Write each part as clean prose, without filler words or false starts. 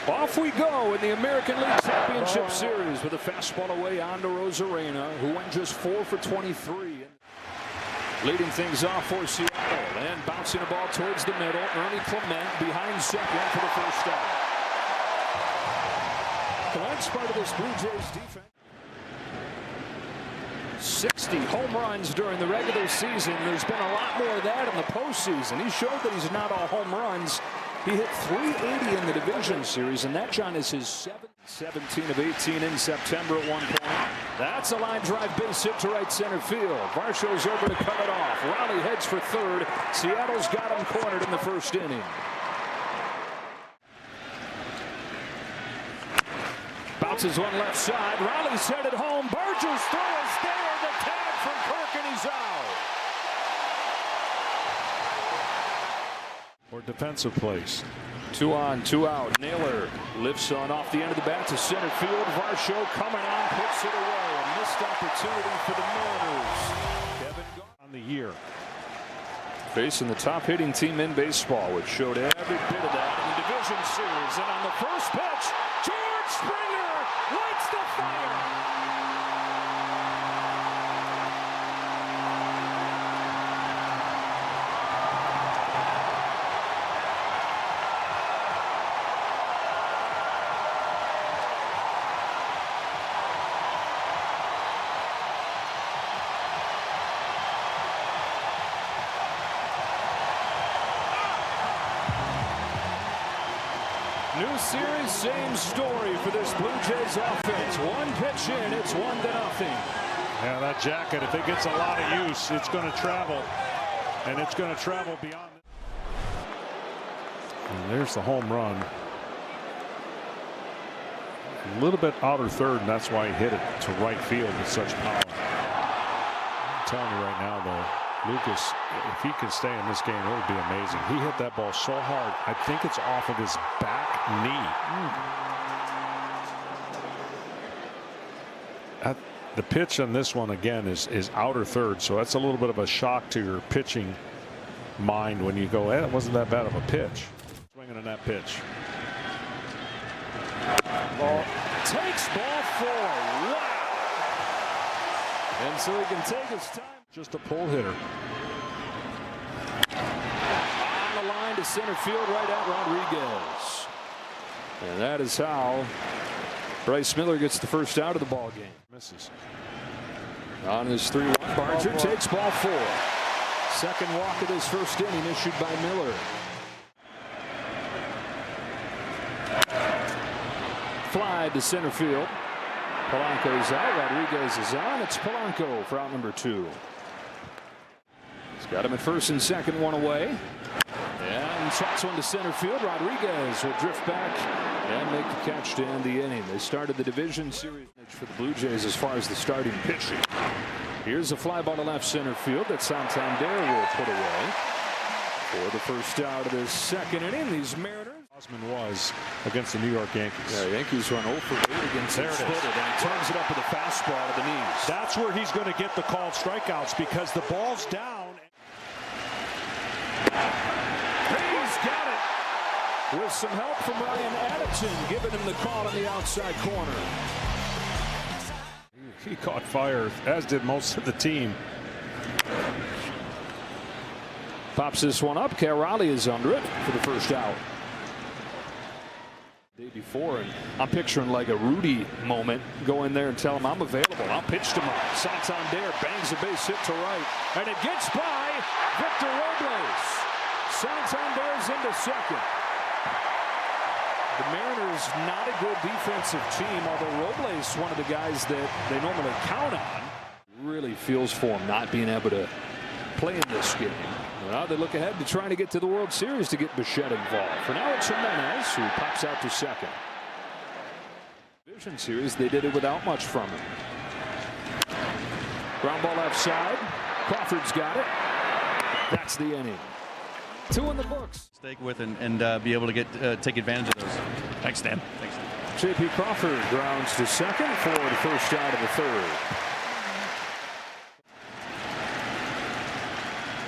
Off we go in the American League Championship Series with a fastball away on to Rosarena, who went just 4 for 23. Leading things off for Seattle and bouncing the ball towards the middle. Ernie Clement behind second for the first out. Clement's part of this Blue Jays defense. 60 home runs during the regular season. There's been a lot more of that in the postseason. He showed that he's not all home runs. He hit 380 in the division series, and that, John, is his 17 of 18 in September at one point. That's a line drive base hit to right center field. Varsho's over to cut it off. Raleigh heads for third. Seattle's got him cornered in the first inning. Bounces one left side. Raleigh's headed home. Burgess throws there. The tag from Kirk, and he's out. Or defensive plays. 2 on, 2 out. Naylor lifts on off the end of the bat to center field. Varsho coming on, puts it away. A missed opportunity for the Mariners. Kevin On the year. Facing the top hitting team in baseball, which showed every bit of that in the division series. And on the first pitch, George Springer lights the fire. New series, same story for this Blue Jays offense. One pitch in, it's 1-0. Yeah, that jacket, if it gets a lot of use, it's going to travel. And it's going to travel beyond. And there's the home run. A little bit outer third, and that's why he hit it to right field with such power. I'm telling you right now, though, Lucas, if he can stay in this game, it would be amazing. He hit that ball so hard, I think it's off of his back knee. The pitch on this one, again, is outer third, so that's a little bit of a shock to your pitching mind when you go, hey, it wasn't that bad of a pitch. Swinging on that pitch. Ball takes ball 4. Wow. And so he can take his time. Just a pull hitter. On the line to center field right at Rodriguez. And that is how Bryce Miller gets the first out of the ball game. Misses. On his 3-1, Barger takes ball 4. Second walk of this first inning issued by Miller. Fly to center field. Polanco's out. Rodriguez is on. It's Polanco for out number 2. He's got him at first and second, 1 away. And shots one to center field. Rodriguez will drift back and make the catch to end the inning. They started the division series for the Blue Jays as far as the starting pitching. Here's a fly ball to left center field that Santander will put away for the first out of this second inning. These Mariners. Osman was against the New York Yankees. Yeah, Yankees run 0 for 8 against the Splitter, and he turns it up with a fastball to the knees. That's where he's going to get the called strikeouts because the ball's down. He's got it with some help from Ryan Addison, giving him the call on the outside corner. He caught fire, as did most of the team. Pops this one up. Raleigh is under it for the first out. Day before, and I'm picturing like a Rudy moment. Go in there and tell him I'm available. I'll pitch tomorrow. Santander bangs a base hit to right, and it gets by Victor Robles. Santander's into second. The Mariners not a good defensive team, although Robles, one of the guys that they normally count on, really feels for him not being able to play in this game. Now they look ahead to trying to get to the World Series to get Bichette involved. For now, it's Jimenez who pops out to second. Division series, they did it without much from him. Ground ball left side. Crawford's got it. That's the inning. 2 in the books. Stake with and be able to get take advantage of those. Thanks, Dan. Thanks. J.P. Crawford grounds to second for the first out of the third.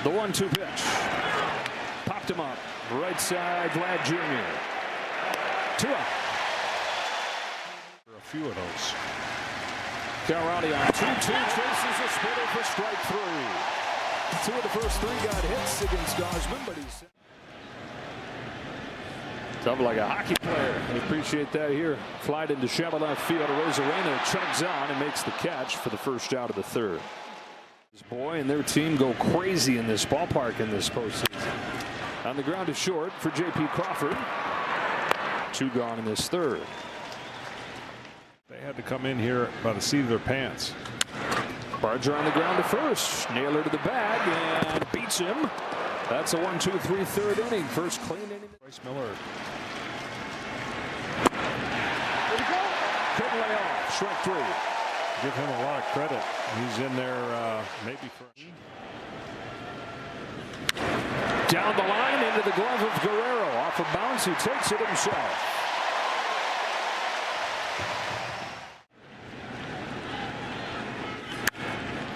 The 1-2 pitch. Popped him up. Right side, Vlad Jr. 2 out. few of those. Carrati on 2-2, chases a splitter for strike 3. 2 of the first 3 got hits against Gosman, but he's tough like a hockey player. I appreciate that here. Flight into shallow left field. Rosarena chugs on and makes the catch for the first out of the 3rd. This boy and their team go crazy in this ballpark in this postseason. On the ground to short for J.P. Crawford. 2 gone in this 3rd. They had to come in here by the seat of their pants. Barger on the ground to first. Naylor to the bag and beats him. That's a 1-2-3 3rd inning. First clean inning. Bryce Miller. Couldn't lay off. Strike 3. Give him a lot of credit. He's in there maybe for. Down the line into the glove of Guerrero. Off of bounds. He takes it himself.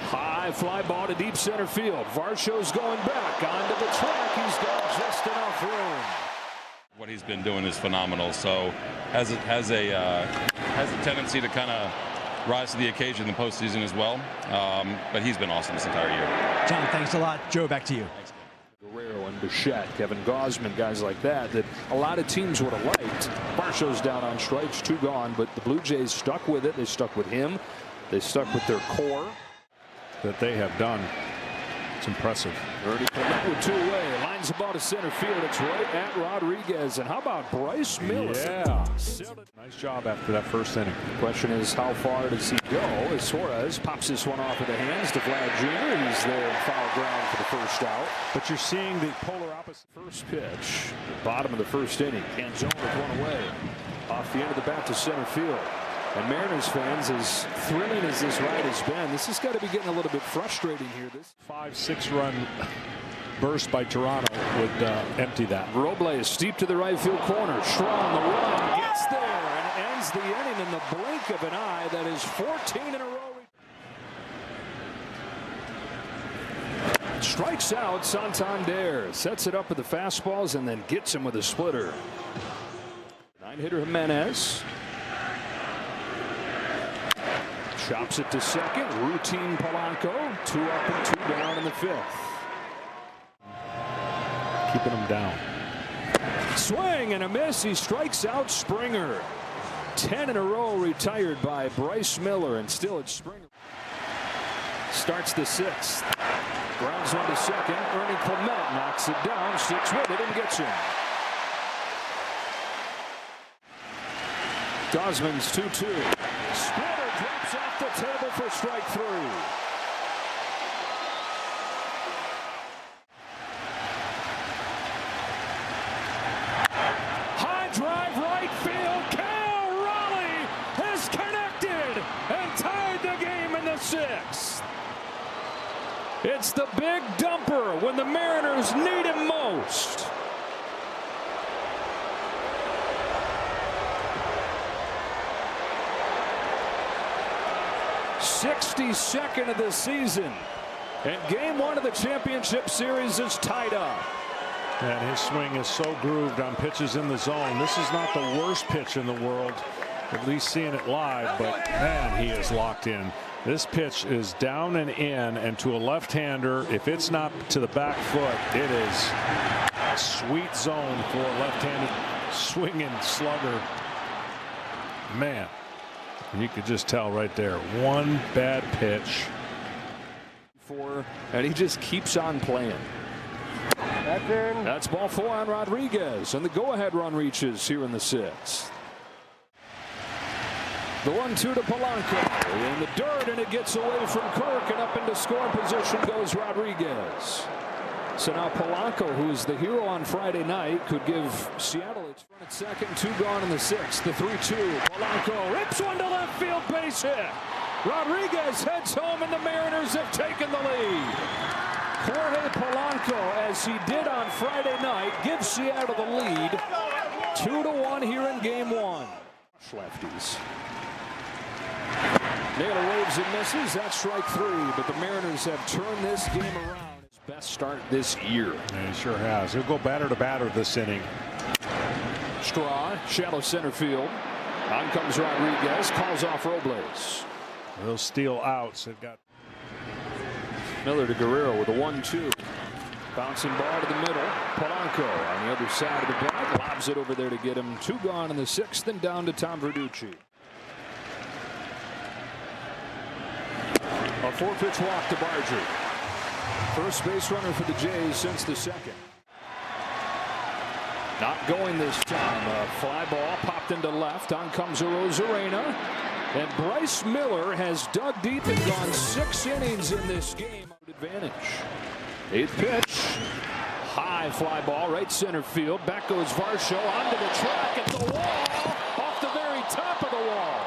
High fly ball to deep center field. Varsho's going back onto the track. He's got just enough room. What he's been doing is phenomenal. So has a tendency to kind of rise to the occasion in the postseason as well. But he's been awesome this entire year. John, thanks a lot. Joe, back to you. Thanks. Guerrero and Bichette, Kevin Gosman, guys like that a lot of teams would have liked. Varsho's down on strikes, 2 gone, but the Blue Jays stuck with it. They stuck with him. They stuck with their core. That they have done. It's impressive. Ernie Clement with 2 away. Lines the ball to center field. It's right at Rodriguez. And how about Bryce Miller? Yeah. Nice job after that first inning. The question is, how far does he go? As Suarez pops this one off of the hands to Vlad Jr. He's there in foul ground for the first out. But you're seeing the polar opposite. First pitch, bottom of the first inning. Canzone with 1 away. Off the end of the bat to center field. And Mariners fans, as thrilling as this ride has been, this has got to be getting a little bit frustrating here. This 5-6 run burst by Toronto would empty that. Robles steep to the right field corner. Straw on the run, gets there and ends the inning in the blink of an eye. That is 14 in a row. Strikes out Santander, sets it up with the fastballs and then gets him with a splitter. 9-hitter Jimenez. Chops it to second. Routine Polanco. 2 up and 2 down in the 5th. Keeping them down. Swing and a miss. He strikes out Springer. 10 in a row retired by Bryce Miller, and still it's Springer. Starts the 6th. Grounds 1 to second. Ernie Clement knocks it down, sticks with it, and gets him. Gosman's 2-2. Splitter drops off the table for strike 3. High drive right field. Cal Raleigh has connected and tied the game in the 6th. It's the big dumper when the Mariners need him most. '62nd of the season, and game 1 of the championship series is tied up. And his swing is so grooved on pitches in the zone. This is not the worst pitch in the world, at least seeing it live, but man, he is locked in. This pitch is down and in, and to a left-hander, if it's not to the back foot, it is a sweet zone for a left-handed swinging slugger. Man, you could just tell right there, one bad pitch. And he just keeps on playing. That's ball 4 on Rodriguez, and the go-ahead run reaches here in the 6th. The 1-2 to Polanco in the dirt, and it gets away from Kirk, and up into scoring position goes Rodriguez. So now Polanco, who is the hero on Friday night, could give Seattle its front at second. 2 gone in the 6th. The 3-2. Polanco rips one to left field, base hit. Rodriguez heads home, and the Mariners have taken the lead. Jorge Polanco, as he did on Friday night, gives Seattle the lead. 2-1 here in game 1. Lefties. Naylor waves and misses. That's strike 3, but the Mariners have turned this game around. His best start this year. Yeah, he sure has. He'll go batter to batter this inning. Straw, shallow center field. On comes Rodriguez, calls off Robles. Those steal outs. They've got Miller to Guerrero with a 1-2. Bouncing ball to the middle. Polanco on the other side of the block. Lobs it over there to get him. 2 gone in the 6th and down to Tom Verducci. A 4-pitch walk to Barger. First base runner for the Jays since the 2nd. Not going this time. A fly ball popped into left. On comes Arozarena. And Bryce Miller has dug deep and gone 6 innings in this game. Advantage. 8th pitch. High fly ball right center field. Back goes Varsho onto the track at the wall. Off the very top of the wall.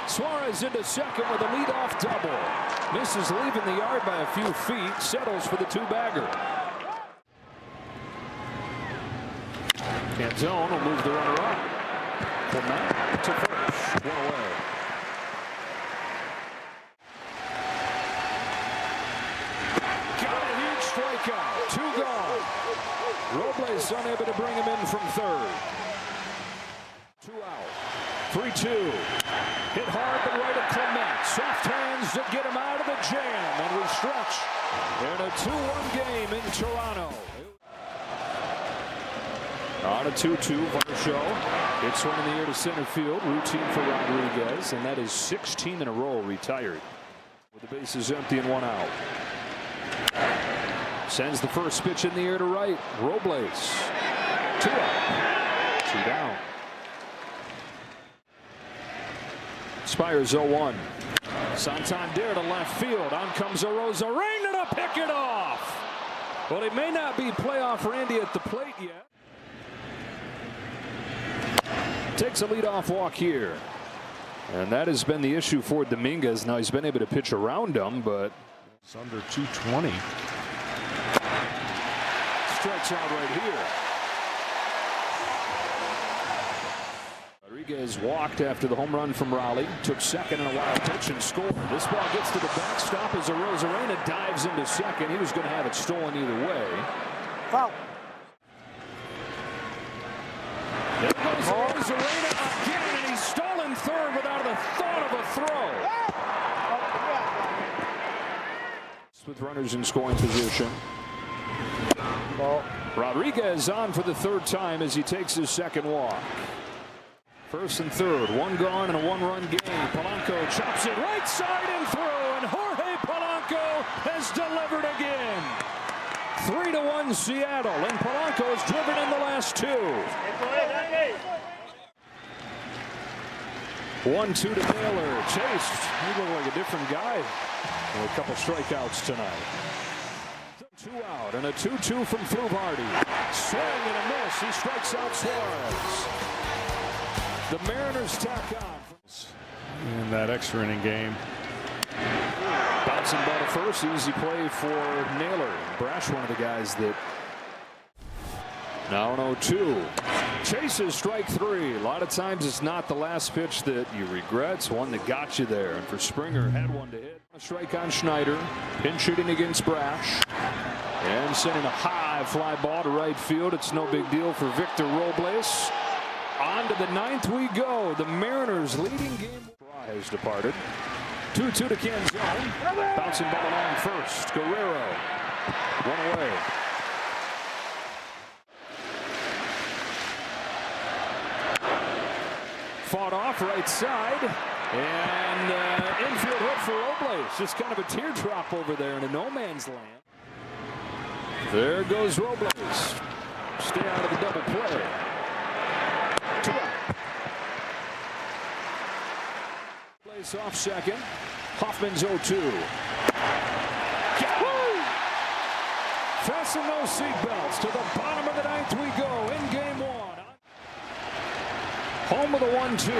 Suarez into second with a leadoff double. Misses leaving the yard by a few feet. Settles for the 2-bagger. Canzone will move the runner up. Clement to first. 1 away. Got a huge strikeout. 2 gone. Robles unable to bring him in from third. 2 out. 3-2. Hit hard but right at Clement. Soft hands to get him out of the jam. And we stretch in a 2-1 game in Toronto. On a 2-2, Varsho hits one in the air to center field. Routine for Rodriguez, and that is 16 in a row retired. With the bases empty and 1 out. Sends the first pitch in the air to right. Robles. 2 up. 2 down. Spires 0-1. Santander to left field. On comes Arozarena to pick it off. Well, he may not be playoff Randy at the plate yet. Takes a leadoff walk here. And that has been the issue for Dominguez. Now he's been able to pitch around him, but it's under 220. Strikes out right here. Rodriguez walked after the home run from Raleigh. Took second in a wild pitch and scored. This ball gets to the backstop as Arozarena dives into second. He was going to have it stolen either way. Foul. There goes Arozarena again, and he's stolen third without the thought of a throw. With runners in scoring position. Rodriguez on for the 3rd time as he takes his 2nd walk. 1st and 3rd, 1 gone and a 1-run game. Polanco chops it right side and through, and Jorge Polanco has delivered again. 3-1 Seattle, and Polanco has driven in the last 2. 1-2 to Naylor. Chased. He looked like a different guy with a couple strikeouts tonight. 2 out and a 2-2 from Fluvardi. Swing and a miss. He strikes out Suarez. The Mariners tack on. In that extra inning game. Bouncing ball to first. Easy play for Naylor. Brash, one of the guys that. Now an 0-2. Chases strike 3. A lot of times it's not the last pitch that you regret. It's one that got you there. And for Springer, had one to hit. A strike on Schneider. Pinch hitting against Brash. And sending a high fly ball to right field. It's no big deal for Victor Robles. On to the 9th we go. The Mariners leading game. Has departed. 2-2 to Canzone. Bouncing ball along first. Guerrero. 1 away. Fought off right side. And infield hit for Robles. Just kind of a teardrop over there in a no man's land. There goes Robles. Stay out of the double play. 2 out. Place off second. Hoffman's 0-2. Fasten those seatbelts. To the bottom of the 9th we go in game 1. Home of the 1-2.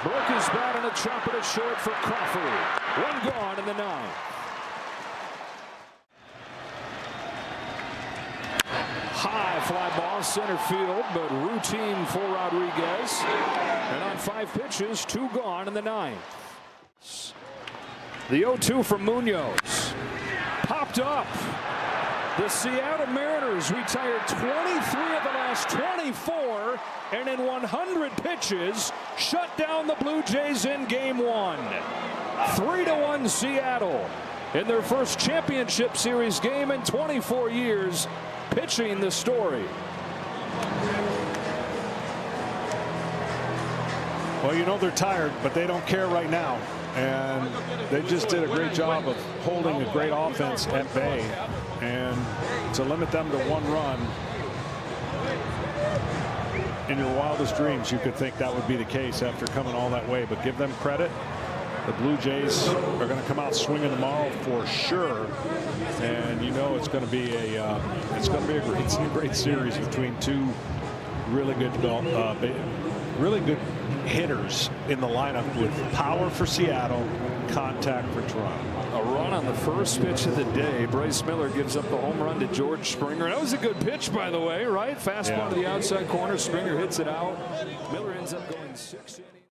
Broke his bat on a chop it short for Crawford. 1 gone in the 9th. High fly ball center field, but routine for Rodriguez. And on 5 pitches, 2 gone in the 9th. The 0-2 from Munoz. Popped up. The Seattle Mariners retired 23 of the last lost 24 and in 100 pitches shut down the Blue Jays in game 1. 3-1 Seattle in their first championship series game in 24 years, pitching the story. Well, you know they're tired, but they don't care right now. And they just did a great job of holding a great offense at bay. And to limit them to 1 run, in your wildest dreams, you could think that would be the case after coming all that way. But give them credit. The Blue Jays are going to come out swinging tomorrow for sure. And you know it's going to be a great series between two really good hitters in the lineup, with power for Seattle, contact for Toronto. A run on the first pitch of the day. Bryce Miller gives up the home run to George Springer. That was a good pitch, by the way, right? Fastball to the outside corner. Springer hits it out. Miller ends up going 6 innings.